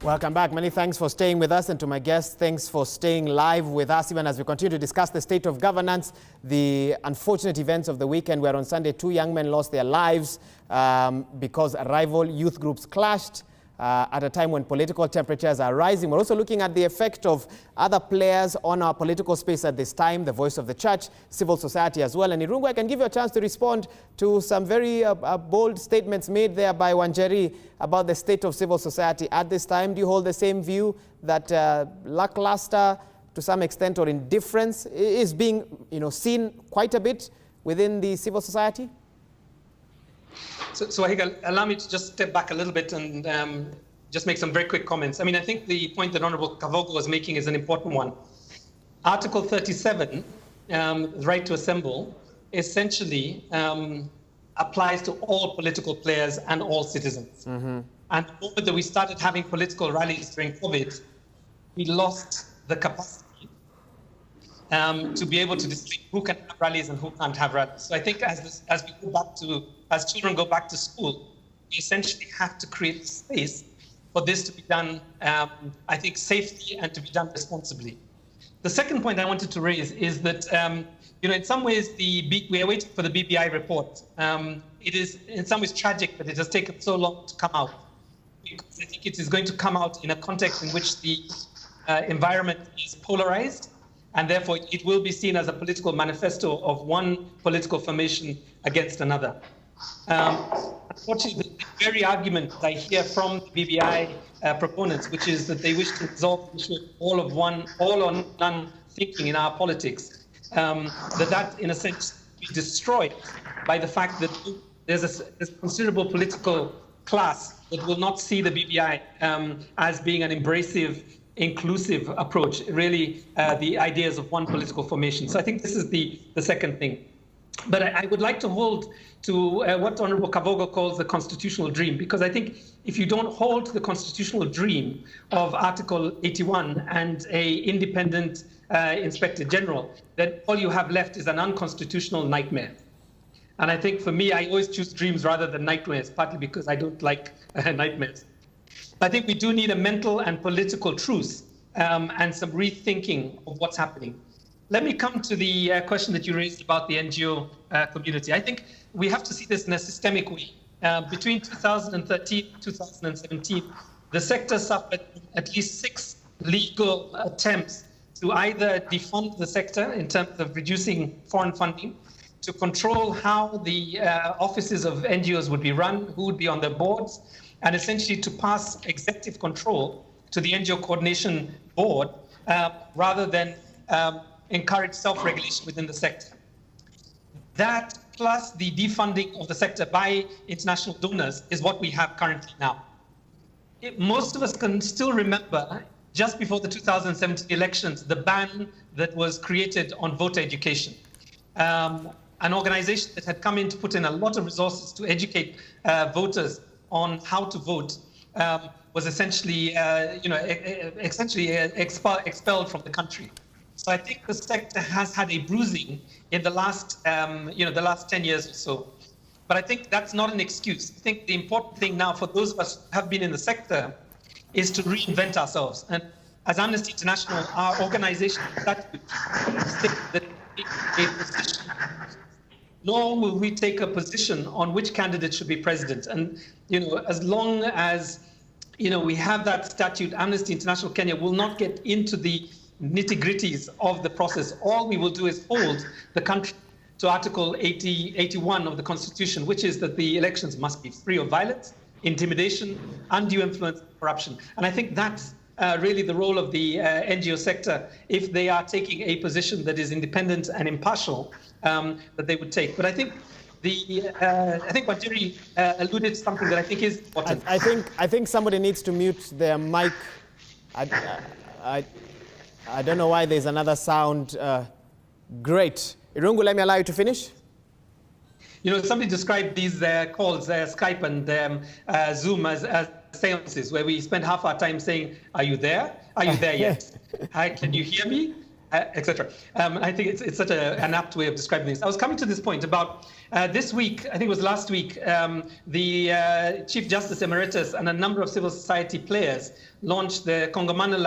Welcome back. Many thanks for staying with us, and to my guests, thanks for staying live with us even as we continue to discuss the state of governance, the unfortunate events of the weekend where on Sunday 2 young men lost their lives because rival youth groups clashed at a time when political temperatures are rising. We're also looking at the effect of other players on our political space at this time, the voice of the church, civil society as well. And Irungu, I can give you a chance to respond to some very bold statements made there by Wanjeri about the state of civil society at this time. Do you hold the same view that lackluster, to some extent, or indifference is being seen quite a bit within the civil society? So Higa, allow me to just step back a little bit and just make some very quick comments. I mean, I think the point that Honorable Kavogo was making is an important one. Article 37, the right to assemble, essentially applies to all political players and all citizens. Mm-hmm. And the moment that we started having political rallies during COVID, we lost the capacity to be able to distinguish who can have rallies and who can't have rallies. So I think as children go back to school, we essentially have to create space for this to be done, I think, safely and to be done responsibly. The second point I wanted to raise is that, in some ways, we are waiting for the BBI report. It is in some ways tragic that it has taken so long to come out, because I think it is going to come out in a context in which the environment is polarized, and therefore it will be seen as a political manifesto of one political formation against another. Unfortunately, the very argument that I hear from the BBI proponents, which is that they wish to resolve the issue of all or none thinking in our politics, that in a sense be destroyed by the fact that there's a considerable political class that will not see the BBI as being an embracive, inclusive approach, really the ideas of one political formation. So I think this is the second thing. But I would like to hold to what Honorable Kavogo calls the constitutional dream, because I think if you don't hold to the constitutional dream of Article 81 and an independent Inspector General, then all you have left is an unconstitutional nightmare. And I think for me, I always choose dreams rather than nightmares, partly because I don't like nightmares. I think we do need a mental and political truce and some rethinking of what's happening. Let me come to the question that you raised about the NGO community. I think we have to see this in a systemic way. Between 2013 and 2017, the sector suffered at least 6 legal attempts to either defund the sector in terms of reducing foreign funding, to control how the offices of NGOs would be run, who would be on their boards, and essentially to pass executive control to the NGO Coordination Board rather than encourage self-regulation within the sector. That plus the defunding of the sector by international donors is what we have currently now. Most of us can still remember, just before the 2017 elections, the ban that was created on voter education. An organization that had come in to put in a lot of resources to educate voters on how to vote was essentially, expelled from the country. So I think the sector has had a bruising in the last, the last 10 years or so. But I think that's not an excuse. I think the important thing now for those of us who have been in the sector is to reinvent ourselves. And as Amnesty International, our organization statute states that a position, nor will we take a position on which candidate should be president. And as long as we have that statute, Amnesty International Kenya will not get into the nitty-gritties of the process. All we will do is hold the country to Article 81 of the Constitution, which is that the elections must be free of violence, intimidation, undue influence, corruption. And I think that's really the role of the NGO sector, if they are taking a position that is independent and impartial, that they would take. But I think Wanjeri alluded to something that I think is important. I think somebody needs to mute their mic. I don't know why there's another sound. Great. Irungu, let me allow you to finish. Somebody described these calls, Skype and Zoom as seances, where we spend half our time saying, "Are you there? Are you there yet? Hi, can you hear me?" etc. I think it's such an apt way of describing things. I was coming to this point about this week, I think it was last week, the Chief Justice Emeritus and a number of civil society players launched the Kongamano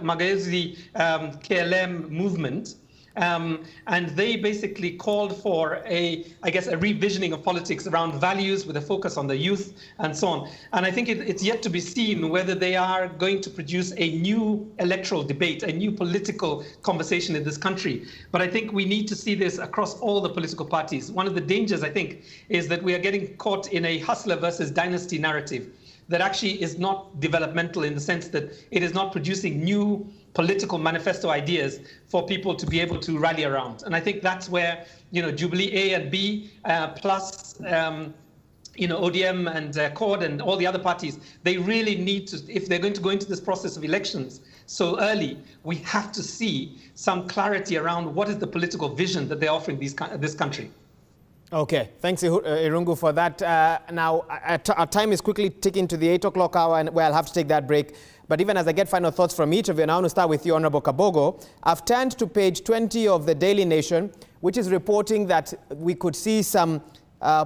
Mageuzi KLM movement. And they basically called for a revisioning of politics around values with a focus on the youth and so on. And I think it's yet to be seen whether they are going to produce a new electoral debate, a new political conversation in this country. But I think we need to see this across all the political parties. One of the dangers, I think, is that we are getting caught in a hustler versus dynasty narrative that actually is not developmental in the sense that it is not producing new political manifesto ideas for people to be able to rally around. And I think that's where, Jubilee A and B plus, ODM and CORD and all the other parties, they really need to, if they're going to go into this process of elections so early, we have to see some clarity around what is the political vision that they're offering this country. Okay, thanks Irungu for that. Now, our time is quickly ticking to the 8 o'clock hour, and I'll have to take that break. But even as I get final thoughts from each of you, and I want to start with you, Honorable Kabogo, I've turned to page 20 of the Daily Nation, which is reporting that we could see some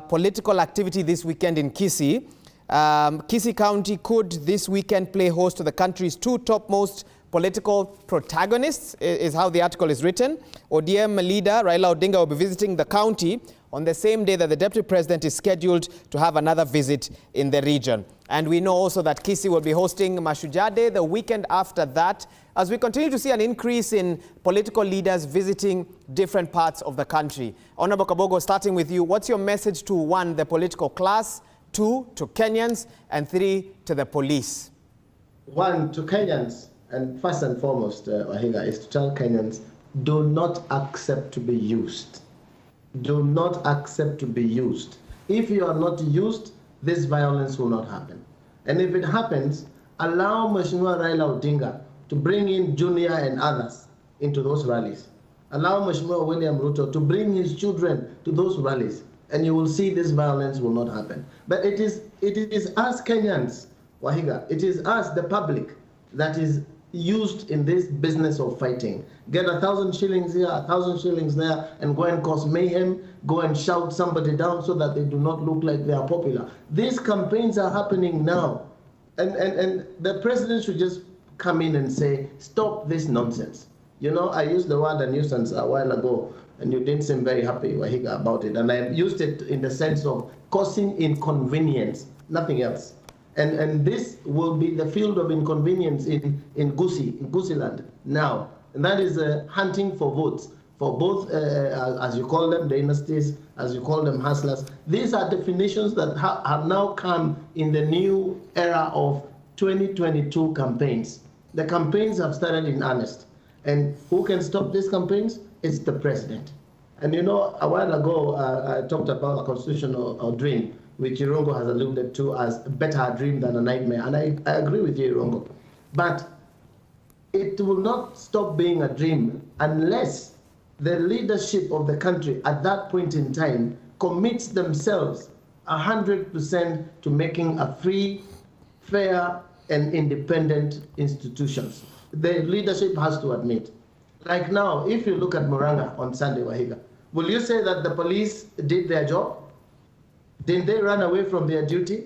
political activity this weekend in Kisii. Kisii County could this weekend play host to the country's two topmost political protagonists, is how the article is written. ODM leader Raila Odinga will be visiting the county on the same day that the Deputy President is scheduled to have another visit in the region. And we know also that Kisii will be hosting Mashujaa Day the weekend after that, as we continue to see an increase in political leaders visiting different parts of the country. Honorable Kabogo, starting with you, what's your message to 1, the political class, 2, to Kenyans, and 3, to the police? 1, to Kenyans, and first and foremost, Wahiga, is to tell Kenyans, do not accept to be used. Do not accept to be used. If you are not used, this violence will not happen. And if it happens, allow Mheshimiwa Raila Odinga to bring in Junior and others into those rallies. Allow Mheshimiwa William Ruto to bring his children to those rallies, and you will see this violence will not happen. But it is us Kenyans, Wahiga, it is us, the public, that is used in this business of fighting. Get 1,000 shillings here, 1,000 shillings there, and go and cause mayhem, go and shout somebody down so that they do not look like they are popular. These campaigns are happening now. And the president should just come in and say, stop this nonsense. I used the word a nuisance a while ago, and you didn't seem very happy, Wahiga, about it. And I used it in the sense of causing inconvenience, nothing else. And this will be the field of inconvenience in Gusii land now. And that is hunting for votes for both, as you call them, dynasties, as you call them, hustlers. These are definitions that have now come in the new era of 2022 campaigns. The campaigns have started in earnest. And who can stop these campaigns? It's the president. And a while ago, I talked about a constitutional dream, which Irungu has alluded to as better a dream than a nightmare. And I agree with you, Irungu. But it will not stop being a dream unless the leadership of the country at that point in time commits themselves 100% to making a free, fair, and independent institutions. The leadership has to admit. Like now, if you look at Murang'a on Sunday, Wahiga, will you say that the police did their job? Didn't they run away from their duty?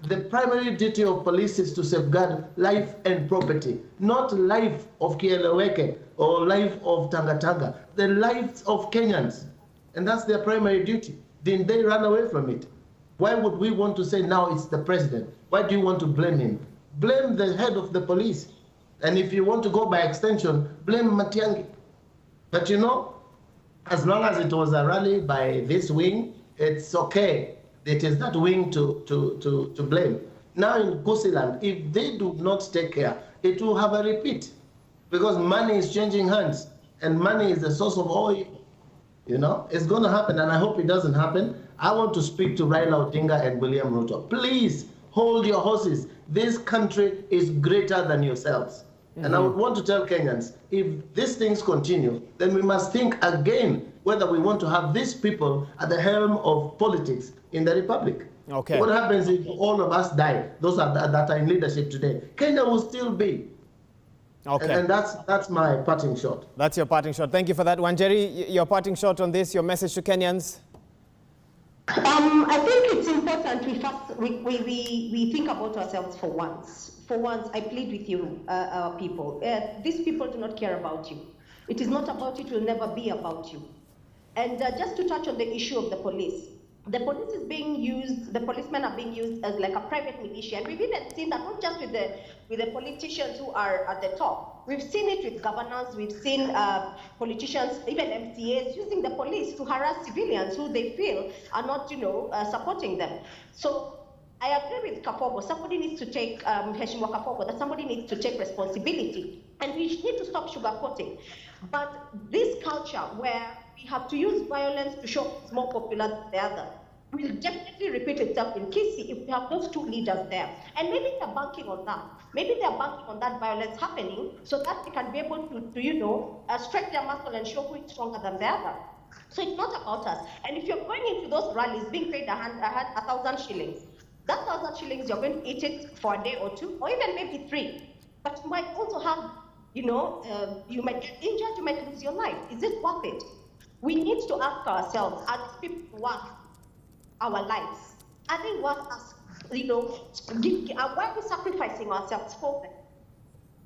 The primary duty of police is to safeguard life and property, not life of Kieleweke or life of Tangatanga, the lives of Kenyans. And that's their primary duty. Didn't they run away from it? Why would we want to say now it's the president? Why do you want to blame him? Blame the head of the police. And if you want to go by extension, blame Matiang'i. But as long as it was a rally by this wing, it's okay. It is that wing to blame. Now in Gusii land, if they do not take care, it will have a repeat. Because money is changing hands, and money is the source of oil. It's going to happen, and I hope it doesn't happen. I want to speak to Raila Odinga and William Ruto. Please hold your horses. This country is greater than yourselves. Mm-hmm. And I would want to tell Kenyans, if these things continue, then we must think again whether we want to have these people at the helm of politics in the republic. Okay. What happens if all of us die, those that are in leadership today? Kenya will still be Okay. And that's my parting shot. That's your parting shot. Thank you for that. Wanjeri, your parting shot on this, your message to Kenyans? I think it's important we think about ourselves for once. For once, I plead with you, our people. These people do not care about you. It is not about you, it will never be about you. And just to touch on the issue of the police is being used, the policemen are being used as like a private militia. And we've even seen that not just with the politicians who are at the top. We've seen it with governors, we've seen politicians, even MCAs, using the police to harass civilians who they feel are not, supporting them. So I agree with Kapogo. Somebody needs to take, Heshima Kapogo, that somebody needs to take responsibility. And we need to stop sugarcoating. But this culture where we have to use violence to show who's more popular than the other will definitely repeat itself in Kisii if we have those two leaders there. And maybe they're banking on that. Maybe they're banking on that violence happening so that they can be able to stretch their muscle and show who is stronger than the other. So it's not about us. And if you're going into those rallies being paid 1,000 shillings, that 1,000 shillings, you're going to eat it for a day or two, or even maybe 3. But you might also have, you might get injured, you might lose your life. Is it worth it? We need to ask ourselves, are these people worth our lives? Are they worth us, why are we sacrificing ourselves for them?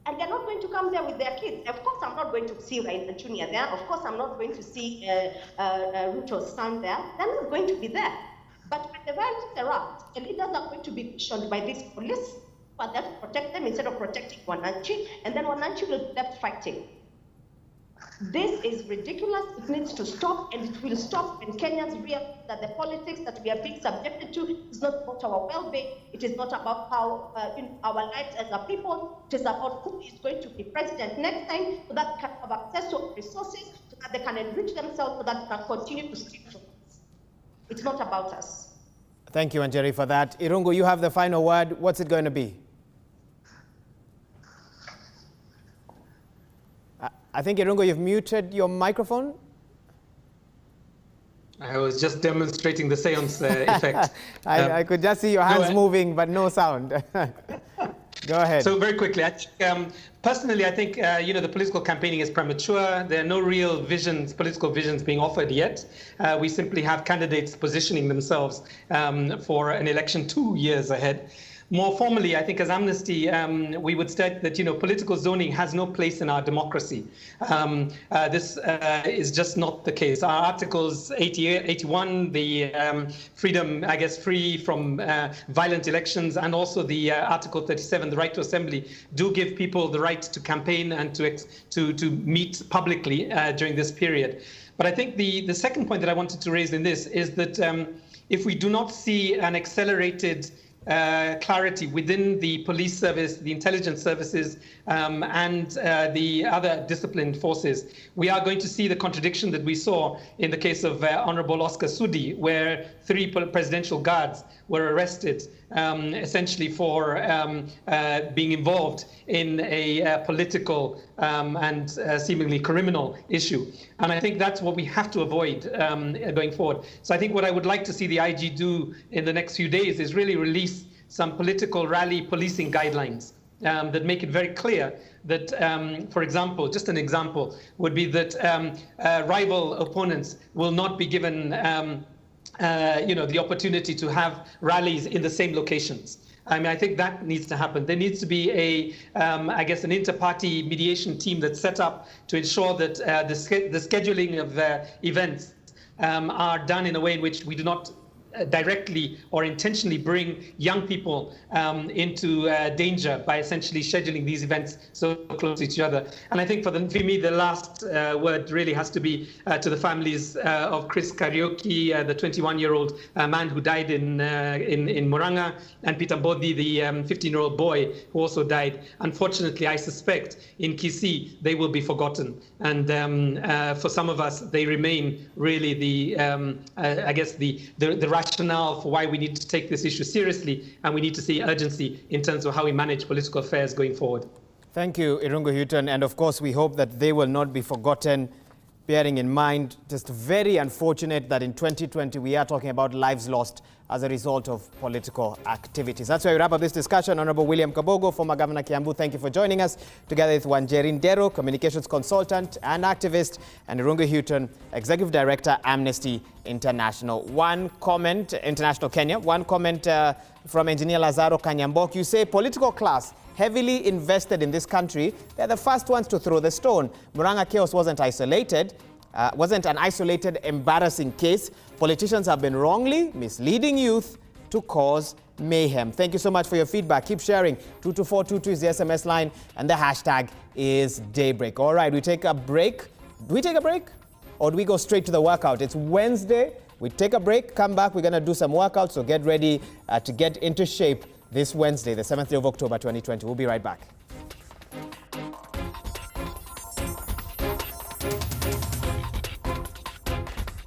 And they're not going to come there with their kids. Of course, I'm not going to see Raila Junior there. Of course, I'm not going to see Ruto's son there. They're not going to be there. But when the violence erupts, the leaders are going to be questioned by this police for them to protect them instead of protecting Wananchi, and then Wananchi will be left fighting. This is ridiculous. It needs to stop, and it will stop when Kenyans realize that the politics that we are being subjected to is not about our well-being. It is not about how our lives as a people. It is about who is going to be president next time, so that they can have access to resources, so that they can enrich themselves, so that they can continue to steal from us. It's not about us. Thank you, Wanjeri, for that. Irungu, you have the final word. What's it going to be? I think, Irungu, you've muted your microphone. I was just demonstrating the seance effect. I could just see your hands moving, but no sound. Go ahead. So very quickly, personally, I think the political campaigning is premature. There are no real political visions being offered yet. We simply have candidates positioning themselves for an election 2 years ahead. More formally, I think as Amnesty, we would state that political zoning has no place in our democracy. This is just not the case. Our Articles 81, the freedom, free from violent elections, and also the Article 37, the right to assembly, do give people the right to campaign and to meet publicly during this period. But I think the second point that I wanted to raise in this is that if we do not see an accelerated clarity within the police service, the intelligence services, and the other disciplined forces, we are going to see the contradiction that we saw in the case of Honorable Oscar Sudi, where 3 presidential guards were arrested essentially for being involved in a political and seemingly criminal issue. And I think that's what we have to avoid going forward. So I think what I would like to see the IG do in the next few days is really release some political rally policing guidelines that make it very clear that, for example, just an example would be that rival opponents will not be given the opportunity to have rallies in the same locations. I think that needs to happen. There needs to be an inter-party mediation team that's set up to ensure that the scheduling of events are done in a way in which we do not directly or intentionally bring young people into danger by essentially scheduling these events so close to each other. And I think for me, the last word really has to be to the families of Chris Kariuki, the 21-year-old man who died in Murang'a, and Peter Mbodi, the 15-year-old boy who also died. Unfortunately, I suspect in Kisii, they will be forgotten. And for some of us, they remain really the rationale for why we need to take this issue seriously, and we need to see urgency in terms of how we manage political affairs going forward. Thank you, Irungu Houghton, and of course we hope that they will not be forgotten. bearing in mind, just very unfortunate that in 2020 we are talking about lives lost as a result of political activities. That's where we wrap up this discussion. Honorable William Kabogo, former Governor Kiambu, thank you for joining us, together with Wanjerin Dero, communications consultant and activist, and Irungu Houghton, Executive Director, Amnesty International. One comment, International Kenya, one comment from Engineer Lazaro Kanyambok. You say political class heavily invested in this country, they're the first ones to throw the stone. Murang'a chaos wasn't an isolated, embarrassing case. Politicians have been wrongly misleading youth to cause mayhem. Thank you so much for your feedback. Keep sharing. 22422 is the SMS line, and the hashtag is Daybreak. All right, we take a break. Do we take a break? Or do we go straight to the workout? It's Wednesday. We take a break, come back. We're going to do some workouts, so get ready to get into shape this Wednesday, the 7th day of October, 2020. We'll be right back.